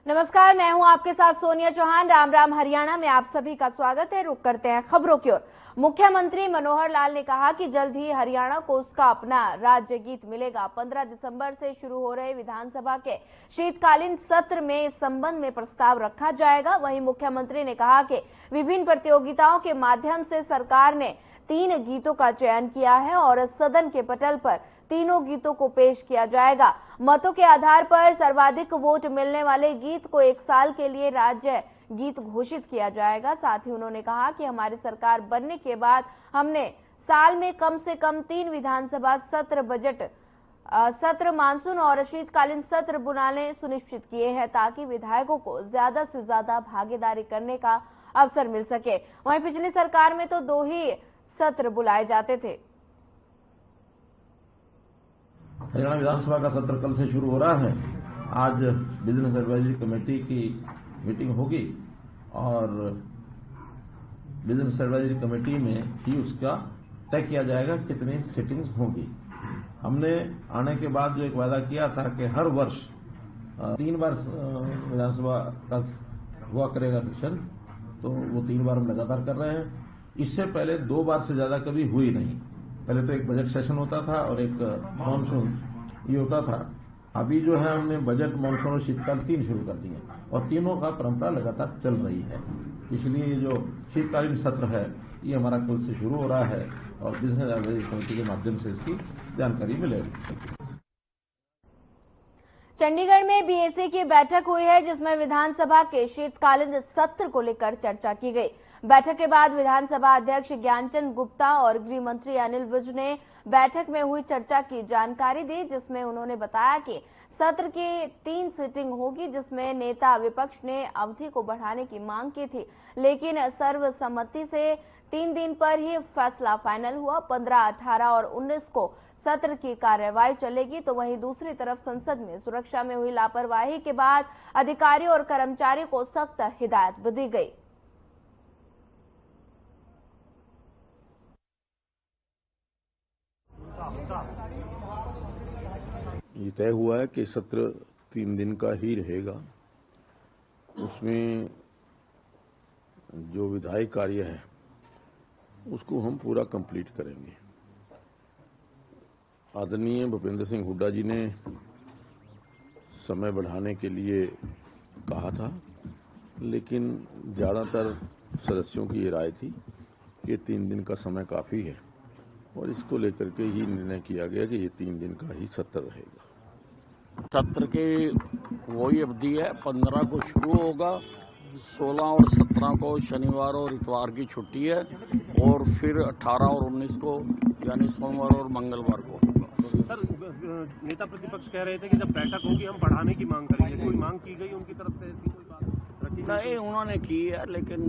नमस्कार, मैं हूं आपके साथ सोनिया चौहान। राम राम हरियाणा में आप सभी का स्वागत है। रुक करते हैं खबरों की ओर। मुख्यमंत्री मनोहर लाल ने कहा कि जल्द ही हरियाणा को उसका अपना राज्य गीत मिलेगा। 15 दिसंबर से शुरू हो रहे विधानसभा के शीतकालीन सत्र में इस संबंध में प्रस्ताव रखा जाएगा। वहीं मुख्यमंत्री ने कहा कि विभिन्न प्रतियोगिताओं के माध्यम से सरकार ने 3 गीतों का चयन किया है और सदन के पटल पर तीनों गीतों को पेश किया जाएगा। मतों के आधार पर सर्वाधिक वोट मिलने वाले गीत को 1 साल के लिए राज्य गीत घोषित किया जाएगा। साथ ही उन्होंने कहा कि हमारी सरकार बनने के बाद हमने साल में कम से कम 3 विधानसभा सत्र, बजट सत्र, मानसून और शीतकालीन सत्र बुलाने सुनिश्चित किए हैं ताकि विधायकों को ज्यादा से ज्यादा भागीदारी करने का अवसर मिल सके। वहीं पिछली सरकार में तो 2 ही सत्र बुलाए जाते थे। हरियाणा विधानसभा का सत्र कल से शुरू हो रहा है। आज बिजनेस एडवाइजरी कमेटी की मीटिंग होगी और बिजनेस एडवाइजरी कमेटी में ही उसका तय किया जाएगा कितनी सिटिंग्स होंगी। हमने आने के बाद जो एक वादा किया था कि हर वर्ष 3 बार विधानसभा का हुआ करेगा सेशन, तो वो 3 बार हम लगातार कर रहे हैं। इससे पहले 2 बार से ज्यादा कभी हुई नहीं। पहले तो एक बजट सेशन होता था और एक मानसून ये होता था। अभी जो है हमने बजट, मानसून और शीतकाल 3 शुरू कर दिए और तीनों का परंपरा लगातार चल रही है। इसलिए ये जो शीतकालीन सत्र है ये हमारा कल से शुरू हो रहा है और बिजनेस एडवाइजरी कमेटी के माध्यम से इसकी जानकारी मिलेगी। चंडीगढ़ में बीएसी की बैठक हुई है जिसमें विधानसभा के शीतकालीन सत्र को लेकर चर्चा की गई। बैठक के बाद विधानसभा अध्यक्ष ज्ञानचंद गुप्ता और गृह मंत्री अनिल विज ने बैठक में हुई चर्चा की जानकारी दी, जिसमें उन्होंने बताया कि सत्र की 3 सीटिंग होगी, जिसमें नेता विपक्ष ने अवधि को बढ़ाने की मांग की थी, लेकिन सर्वसम्मति से 3 दिन पर ही फैसला फाइनल हुआ। 15, 18 और 19 को सत्र की कार्यवाही चलेगी। तो वहीं दूसरी तरफ संसद में सुरक्षा में हुई लापरवाही के बाद अधिकारियों और कर्मचारियों को सख्त हिदायत भी दी गई। ये तय हुआ है कि सत्र 3 दिन का ही रहेगा। उसमें जो विधायी कार्य है उसको हम पूरा कंप्लीट करेंगे। आदरणीय भूपेंद्र सिंह हुड्डा जी ने समय बढ़ाने के लिए कहा था, लेकिन ज्यादातर सदस्यों की ये राय थी कि 3 दिन का समय काफी है और इसको लेकर के ही निर्णय किया गया कि ये 3 दिन का ही सत्र रहेगा। सत्र की वही अवधि है, 15 को शुरू होगा, 16 और 17 को शनिवार और इतवार की छुट्टी है और फिर 18 और 19 को यानी सोमवार और मंगलवार को होगा। सर, नेता प्रतिपक्ष कह रहे थे कि जब बैठक होगी हम बढ़ाने की मांग करेंगे। कोई मांग की गई उनकी तरफ से? ऐसी कोई बात रखी गई? नहीं, उन्होंने की है लेकिन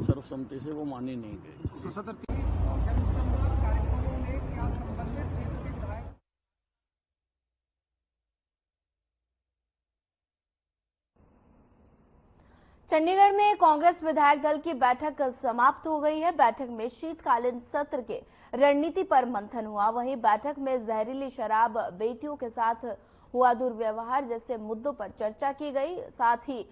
सर्वसम्मति से वो मानी नहीं गई। तो सत्र चंडीगढ़ में कांग्रेस विधायक दल की बैठक समाप्त हो गई है। बैठक में शीतकालीन सत्र के रणनीति पर मंथन हुआ। वहीं बैठक में जहरीली शराब, बेटियों के साथ हुआ दुर्व्यवहार जैसे मुद्दों पर चर्चा की गई। साथ ही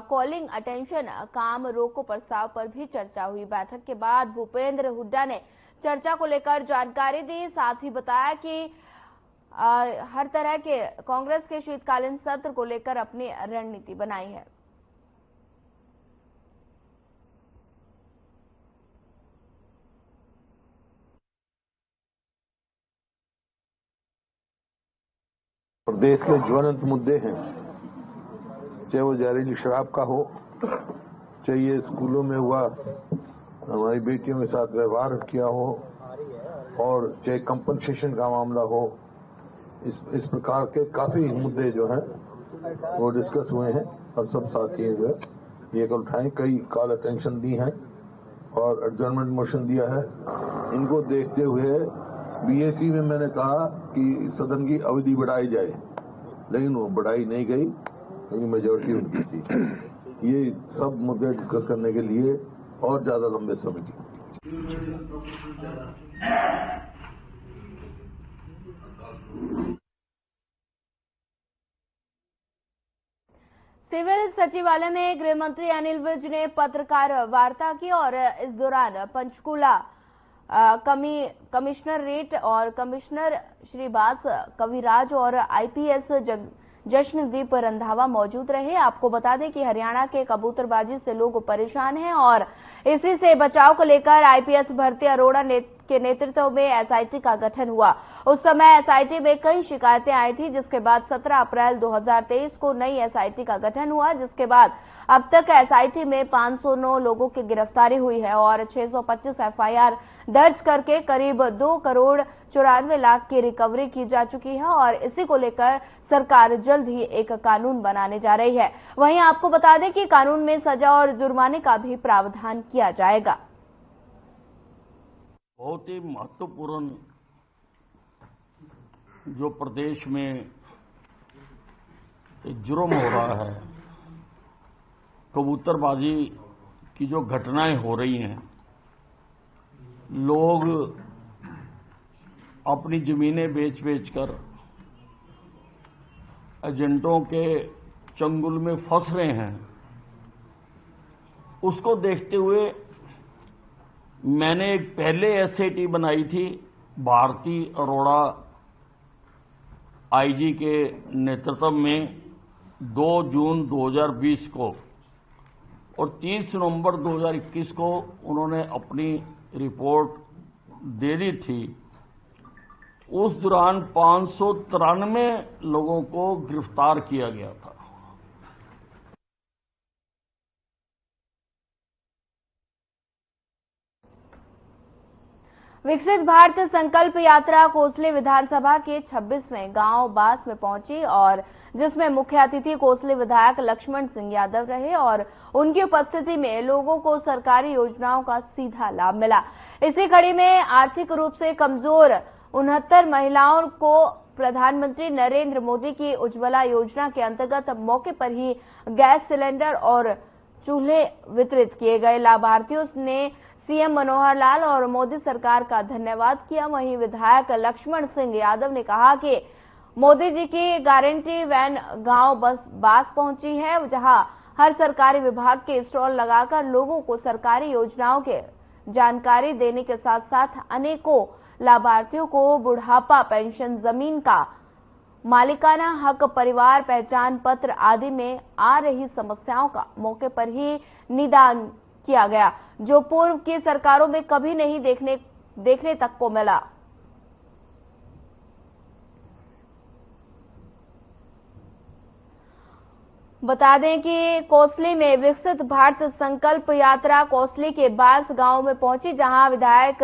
कॉलिंग अटेंशन, काम रोको प्रस्ताव पर भी चर्चा हुई। बैठक के बाद भूपेंद्र हुड्डा ने चर्चा को लेकर जानकारी दी। साथ ही बताया कि हर तरह के कांग्रेस के शीतकालीन सत्र को लेकर अपनी रणनीति बनाई है। प्रदेश के ज्वलंत मुद्दे हैं, चाहे वो जहरीली शराब का हो, चाहे स्कूलों में हुआ हमारी बेटियों के साथ व्यवहार किया हो और चाहे कंपनसेशन का मामला हो। इस प्रकार के काफी मुद्दे जो हैं वो डिस्कस हुए हैं और सब साथी जो है ये उठाए, कई कॉल अटेंशन दी हैं और एडजर्नमेंट मोशन दिया है। इनको देखते हुए बीएसी में मैंने कहा कि सदन की अवधि बढ़ाई जाए, लेकिन वो बढ़ाई नहीं गई क्योंकि मेजोरिटी उनकी थी। ये सब मुद्दे डिस्कस करने के लिए और ज्यादा लंबे समय की सिविल सचिवालय में गृह मंत्री अनिल विज ने पत्रकार वार्ता की और इस दौरान पंचकूला कमिश्नरेट और कमिश्नर श्रीवास कविराज और आईपीएस जश्नदीप रंधावा मौजूद रहे। आपको बता दें कि हरियाणा के कबूतरबाजी से लोग परेशान हैं और इसी से बचाव को लेकर आईपीएस भर्ती अरोड़ा के नेतृत्व में एसआईटी का गठन हुआ। उस समय एसआईटी में कई शिकायतें आई थी, जिसके बाद 17 अप्रैल 2023 को नई एसआईटी का गठन हुआ, जिसके बाद अब तक एसआईटी में 509 लोगों की गिरफ्तारी हुई है और 625 एफआईआर दर्ज करके करीब 2 करोड़ 94 लाख की रिकवरी की जा चुकी है और इसी को लेकर सरकार जल्द ही एक कानून बनाने जा रही है। वहीं आपको बता दें कि कानून में सजा और जुर्माने का भी प्रावधान किया जाएगा। बहुत ही महत्वपूर्ण जो प्रदेश में जुर्म हो रहा है, कबूतरबाजी की जो घटनाएं हो रही हैं, लोग अपनी जमीनें बेच-बेचकर एजेंटों के चंगुल में फंस रहे हैं, उसको देखते हुए मैंने एक पहले एसआईटी बनाई थी भारती अरोड़ा आईजी के नेतृत्व में 2 जून 2020 को और 30 नवंबर 2021 को उन्होंने अपनी रिपोर्ट दे दी थी। उस दौरान 593 लोगों को गिरफ्तार किया गया था। विकसित भारत संकल्प यात्रा कोसली विधानसभा के 26वें गांव बास में पहुंची और जिसमें मुख्य अतिथि कोसली विधायक लक्ष्मण सिंह यादव रहे और उनकी उपस्थिति में लोगों को सरकारी योजनाओं का सीधा लाभ मिला। इसी कड़ी में आर्थिक रूप से कमजोर 69 महिलाओं को प्रधानमंत्री नरेंद्र मोदी की उज्ज्वला योजना के अंतर्गत मौके पर ही गैस सिलेंडर और चूल्हे वितरित किए गए। लाभार्थियों ने सीएम मनोहर लाल और मोदी सरकार का धन्यवाद किया। वहीं विधायक लक्ष्मण सिंह यादव ने कहा कि मोदी जी की गारंटी वैन गांव बास पहुंची है, जहां हर सरकारी विभाग के स्टॉल लगाकर लोगों को सरकारी योजनाओं के जानकारी देने के साथ साथ अनेकों लाभार्थियों को बुढ़ापा पेंशन, जमीन का मालिकाना हक, परिवार पहचान पत्र आदि में आ रही समस्याओं का मौके पर ही निदान किया गया, जो पूर्व की सरकारों में कभी नहीं देखने तक को मिला। बता दें कि कोसली में विकसित भारत संकल्प यात्रा कोसली के बास गांव में पहुंची, जहां विधायक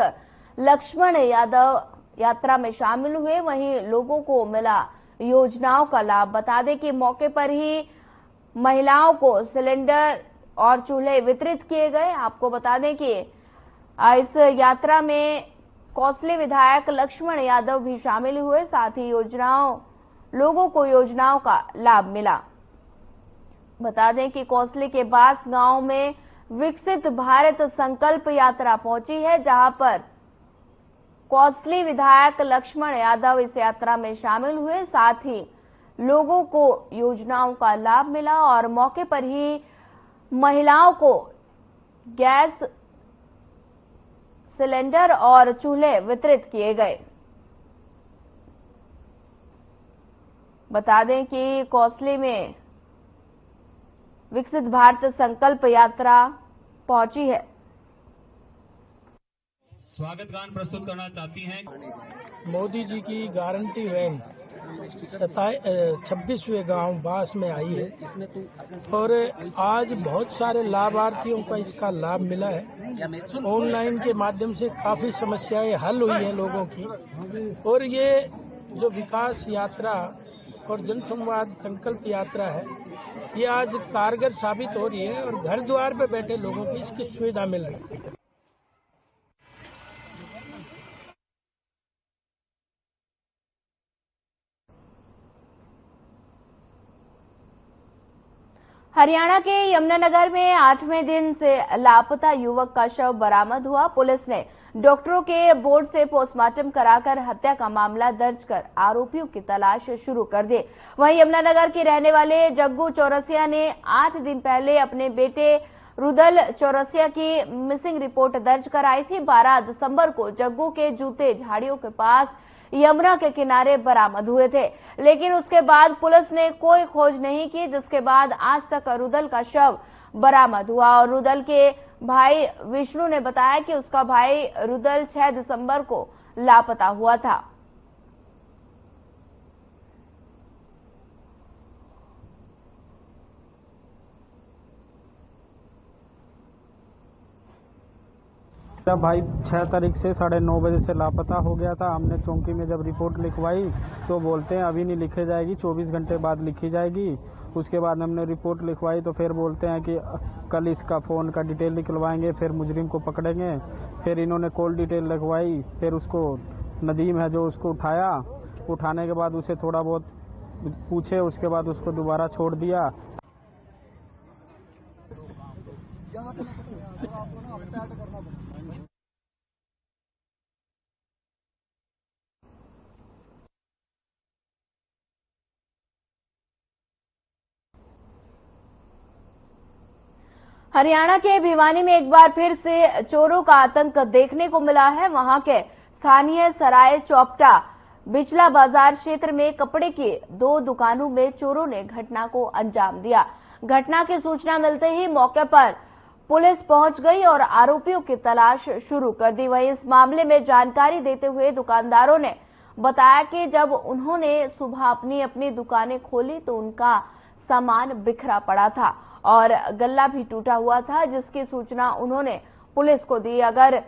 लक्ष्मण यादव यात्रा में शामिल हुए। वहीं लोगों को मिला योजनाओं का लाभ। बता दें कि मौके पर ही महिलाओं को सिलेंडर और चूल्हे वितरित किए गए। आपको बता दें कि इस यात्रा में कोसली विधायक लक्ष्मण यादव भी शामिल हुए, साथ ही लोगों को योजनाओं का लाभ मिला। बता दें कि कोसली के बास गांव में विकसित भारत संकल्प यात्रा पहुंची है, जहां पर कोसली विधायक लक्ष्मण यादव इस यात्रा में शामिल हुए, साथ ही लोगों को योजनाओं का लाभ मिला और मौके पर ही महिलाओं को गैस सिलेंडर और चूल्हे वितरित किए गए। बता दें कि कोसली में विकसित भारत संकल्प यात्रा पहुंची है। स्वागत गान प्रस्तुत करना चाहती हैं। मोदी जी की गारंटी वैन 26वें गांव बास में आई है और आज बहुत सारे लाभार्थियों को इसका लाभ मिला है। ऑनलाइन के माध्यम से काफी समस्याएं हल हुई हैं लोगों की और ये जो विकास यात्रा और जनसंवाद संकल्प यात्रा है, ये आज कारगर साबित हो रही है और घर द्वार पे बैठे लोगों को इसकी सुविधा मिल रही है। हरियाणा के यमुनानगर में 8वें दिन से लापता युवक का शव बरामद हुआ। पुलिस ने डॉक्टरों के बोर्ड से पोस्टमार्टम कराकर हत्या का मामला दर्ज कर आरोपियों की तलाश शुरू कर दी। वहीं यमुनानगर के रहने वाले जग्गू चौरसिया ने 8 दिन पहले अपने बेटे रुदल चौरसिया की मिसिंग रिपोर्ट दर्ज कराई थी। 12 दिसंबर को जग्गू के जूते झाड़ियों के पास यमुना के किनारे बरामद हुए थे, लेकिन उसके बाद पुलिस ने कोई खोज नहीं की, जिसके बाद आज तक रुदल का शव बरामद हुआ। और रुदल के भाई विष्णु ने बताया कि उसका भाई रुदल 6 दिसंबर को लापता हुआ था। मेरा भाई 6 तारीख से 9:30 बजे से लापता हो गया था। हमने चौकी में जब रिपोर्ट लिखवाई तो बोलते हैं अभी नहीं लिखी जाएगी, 24 घंटे बाद लिखी जाएगी। उसके बाद हमने रिपोर्ट लिखवाई तो फिर बोलते हैं कि कल इसका फ़ोन का डिटेल निकलवाएंगे, फिर मुजरिम को पकड़ेंगे। फिर इन्होंने कॉल डिटेल लिखवाई, फिर उसको नदीम है जो उसको उठाया, उठाने के बाद उसे थोड़ा बहुत पूछे, उसके बाद उसको दोबारा छोड़ दिया। हरियाणा के भिवानी में एक बार फिर से चोरों का आतंक देखने को मिला है। वहां के स्थानीय सराय चौपटा बिचला बाजार क्षेत्र में कपड़े की 2 दुकानों में चोरों ने घटना को अंजाम दिया। घटना की सूचना मिलते ही मौके पर पुलिस पहुंच गई और आरोपियों की तलाश शुरू कर दी। वहीं इस मामले में जानकारी देते हुए दुकानदारों ने बताया कि जब उन्होंने सुबह अपनी दुकानें खोली तो उनका सामान बिखरा पड़ा था और गल्ला भी टूटा हुआ था, जिसकी सूचना उन्होंने पुलिस को दी। अगर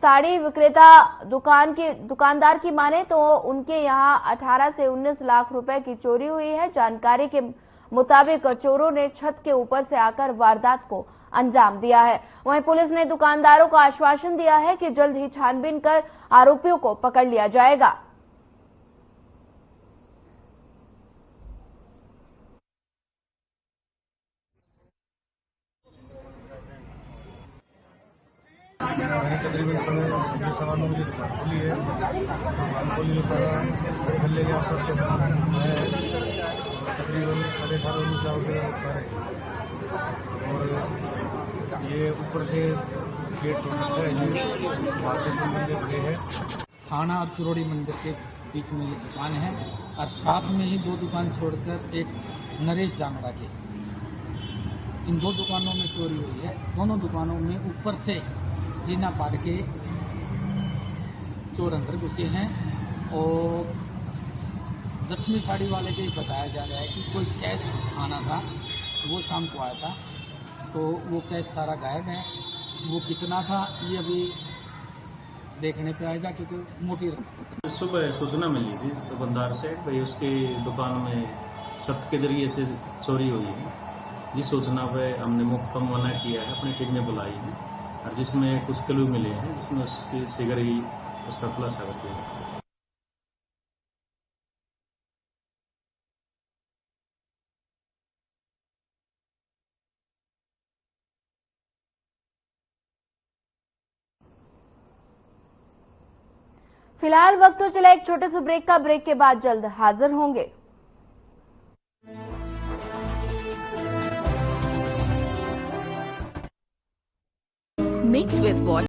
साड़ी विक्रेता दुकानदार की माने तो उनके यहां 18 से 19 लाख रुपए की चोरी हुई है। जानकारी के मुताबिक चोरों ने छत के ऊपर से आकर वारदात को अंजाम दिया है। वहीं पुलिस ने दुकानदारों को आश्वासन दिया है कि जल्द ही छानबीन कर आरोपियों को पकड़ लिया जाएगा। तकरीबन समय 9:15 बजे दुकान खुली है। दुकान खोली गले के आसपास के मैं तकरीबन 12:30 बजे और ये ऊपर से गेट है, ये बाहर मंदिर खड़े है। थाना तुरोड़ी मंदिर के बीच में ये दुकान है और साथ में ही 2 दुकान छोड़कर एक नरेश जामड़ा की, इन 2 दुकानों में चोरी हुई है। दोनों दुकानों में ऊपर से जीना पाड़ के चोर अंदर घुसे हैं और लक्ष्मी साड़ी वाले के बताया जा रहा है कि कोई कैश आना था, वो शाम को आया था, तो वो कैश सारा गायब है। वो कितना था ये अभी देखने पे आएगा, क्योंकि मोटी रकम। सुबह सूचना मिली थी दुकानदार से भाई उसकी दुकान में छत के जरिए से चोरी हुई है। जिस सूचना पे हमने मुकम्मल किया है, अपनी टीम में बुलाई है और जिसमें कुछ क्लू मिले हैं, जिसमें उसकी शीघ्र ही उसका खुलासा कर दिया। फिलहाल वक्त तो चला एक छोटे से ब्रेक का। ब्रेक के बाद जल्द हाजिर होंगे। Mixed with what?